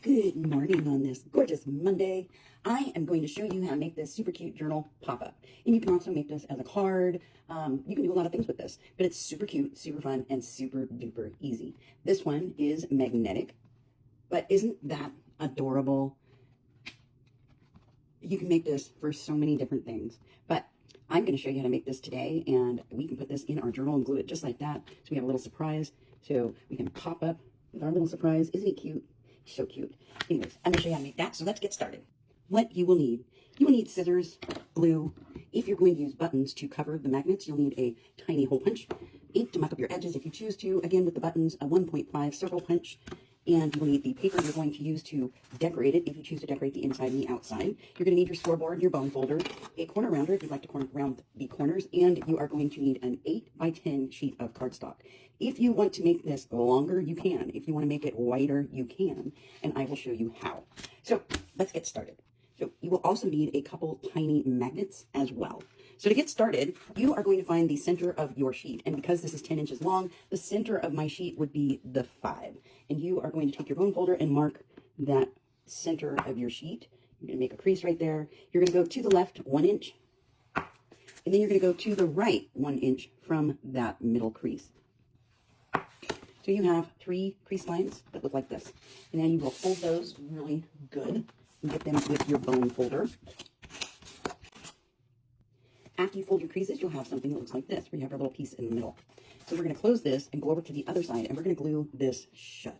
Good morning on this gorgeous Monday. I am going to show you how to make this super cute journal pop-up. And you can also make this as a card. You can do a lot of things with this, but it's super cute, super fun, and super duper easy. This one is magnetic, but isn't that adorable? You can make this for so many different things, but I'm going to show you how to make this today, and we can put this in our journal and glue it just like that. So we have a little surprise, so we can pop up with our little surprise. Isn't it cute? So cute. Anyways, I'm going to show you how to make that, so let's get started. What you will need scissors, glue. If you're going to use buttons to cover the magnets, you'll need a tiny hole punch, ink to muck up your edges if you choose to. Again, with the buttons, a 1.5 circle punch. And you'll need the paper you're going to use to decorate it if you choose to decorate the inside and the outside. You're going to need your scoreboard, your bone folder, a corner rounder if you'd like to round the corners, and you are going to need an 8x10 sheet of cardstock. If you want to make this longer, you can. If you want to make it wider, you can, and I will show you how. So let's get started. So you will also need a couple tiny magnets as well. So to get started, you are going to find the center of your sheet. And because this is 10 inches long, the center of my sheet would be the 5. And you are going to take your bone folder and mark that center of your sheet. You're going to make a crease right there. You're going to go to the left 1 inch. And then you're going to go to the right 1 inch from that middle crease. So you have 3 crease lines that look like this. And then you will fold those really good and get them with your bone folder. After you fold your creases, you'll have something that looks like this, where you have a little piece in the middle. So we're going to close this and go over to the other side, and we're going to glue this shut.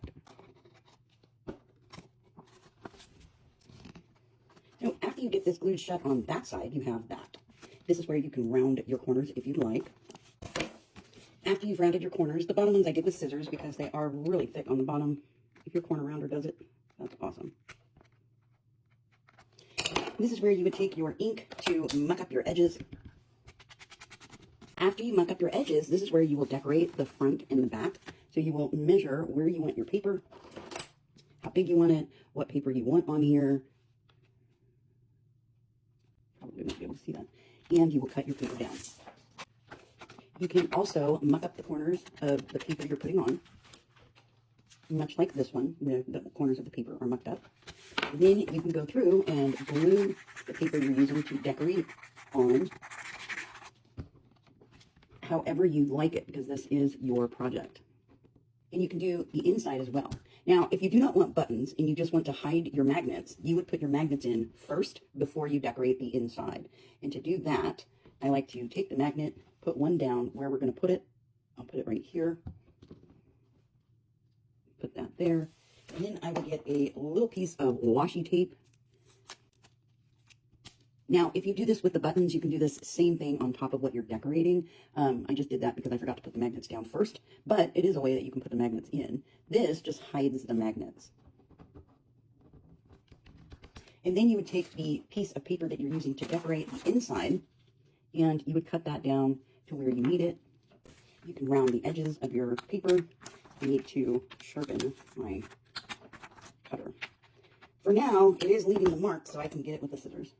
So after you get this glued shut on that side, you have that. This is where you can round your corners if you'd like. After you've rounded your corners, the bottom ones I did with scissors because they are really thick on the bottom. If your corner rounder does it, that's awesome. This is where you would take your ink to muck up your edges. After you muck up your edges, this is where you will decorate the front and the back. So you will measure where you want your paper, how big you want it, what paper you want on here. Probably won't be able to see that. And you will cut your paper down. You can also muck up the corners of the paper you're putting on, much like this one, where the corners of the paper are mucked up. Then you can go through and glue the paper you're using to decorate on however you like it, because this is your project. And you can do the inside as well. Now, if you do not want buttons and you just want to hide your magnets, you would put your magnets in first before you decorate the inside. And to do that, I like to take the magnet, put one down where we're going to put it. I'll put it right here. Put that there. And then I will get a little piece of washi tape. Now, if you do this with the buttons, you can do this same thing on top of what you're decorating. I just did that because I forgot to put the magnets down first, but it is a way that you can put the magnets in. This just hides the magnets. And then you would take the piece of paper that you're using to decorate the inside, and you would cut that down to where you need it. You can round the edges of your paper. I need to sharpen my cutter. For now, it is leaving the mark, so I can get it with the scissors.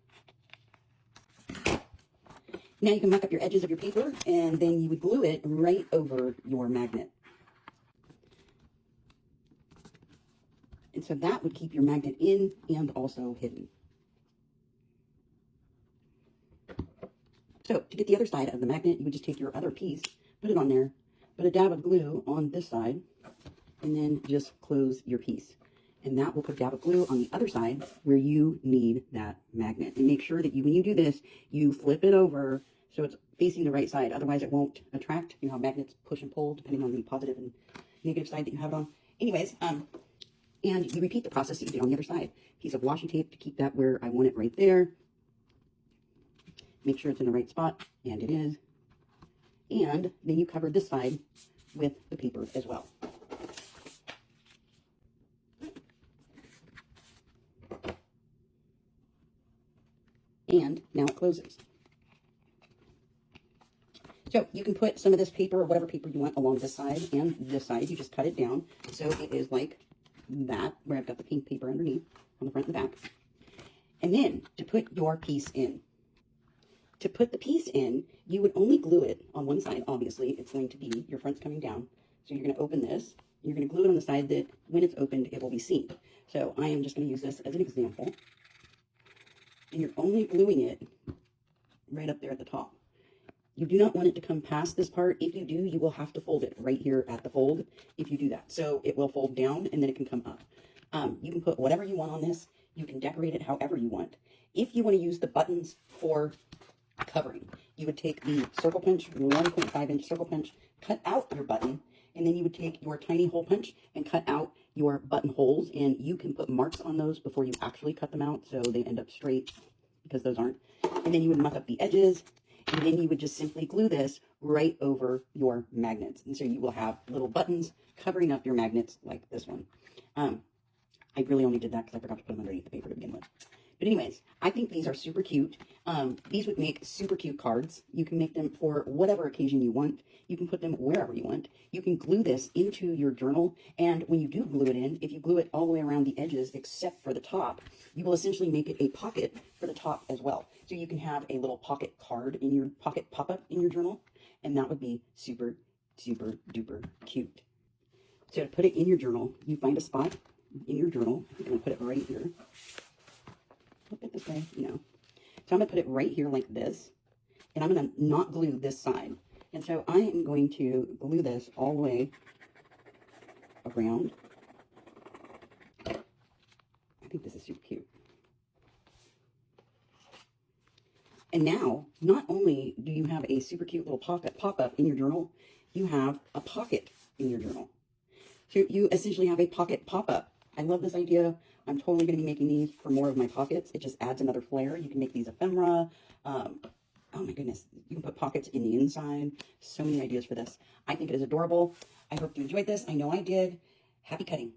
Now you can muck up your edges of your paper, and then you would glue it right over your magnet. And so that would keep your magnet in and also hidden. So to get the other side of the magnet, you would just take your other piece, put it on there, put a dab of glue on this side, and then just close your piece. And that will put a dab of glue on the other side where you need that magnet. And make sure that when you do this, you flip it over so it's facing the right side. Otherwise, it won't attract. You know how magnets push and pull depending on the positive and negative side that you have it on. Anyways, and you repeat the process that you did on the other side. Piece of washi tape to keep that where I want it right there. Make sure it's in the right spot, and it is. And then you cover this side with the paper as well. And now it closes. So you can put some of this paper, or whatever paper you want, along this side and this side. You just cut it down so it is like that, where I've got the pink paper underneath on the front and the back. And then to put your piece in. To put the piece in, you would only glue it on one side. Obviously, it's going to be, your front's coming down. So you're going to open this. You're going to glue it on the side that when it's opened, it will be seen. So I am just going to use this as an example. And you're only gluing it right up there at the top. You do not want it to come past this part. If you do, you will have to fold it right here at the fold if you do that. So it will fold down and then it can come up. You can put whatever you want on this. You can decorate it however you want. If you want to use the buttons for covering, you would take the circle punch, 1.5-inch circle punch, cut out your button, and then you would take your tiny hole punch and cut out your button holes, and you can put marks on those before you actually cut them out so they end up straight, because those aren't. And then you would muck up the edges, and then you would just simply glue this right over your magnets. And so you will have little buttons covering up your magnets like this one. I really only did that because I forgot to put them underneath the paper to begin with. But anyways, I think these are super cute. These would make super cute cards. You can make them for whatever occasion you want. You can put them wherever you want. You can glue this into your journal, and when you do glue it in, if you glue it all the way around the edges except for the top, you will essentially make it a pocket for the top as well. So you can have a little pocket card in your pocket pop-up in your journal, and that would be super, super duper cute. So to put it in your journal, you find a spot in your journal. I'm going to put it right here. Flip it this way, So I'm going to put it right here like this, and I'm going to not glue this side. And so I am going to glue this all the way around. I think this is super cute. And now, not only do you have a super cute little pocket pop-up in your journal, you have a pocket in your journal. So you essentially have a pocket pop-up. I love this idea. I'm totally going to be making these for more of my pockets. It just adds another flair. You can make these ephemera. Oh my goodness. You can put pockets in the inside. So many ideas for this. I think it is adorable. I hope you enjoyed this. I know I did. Happy cutting.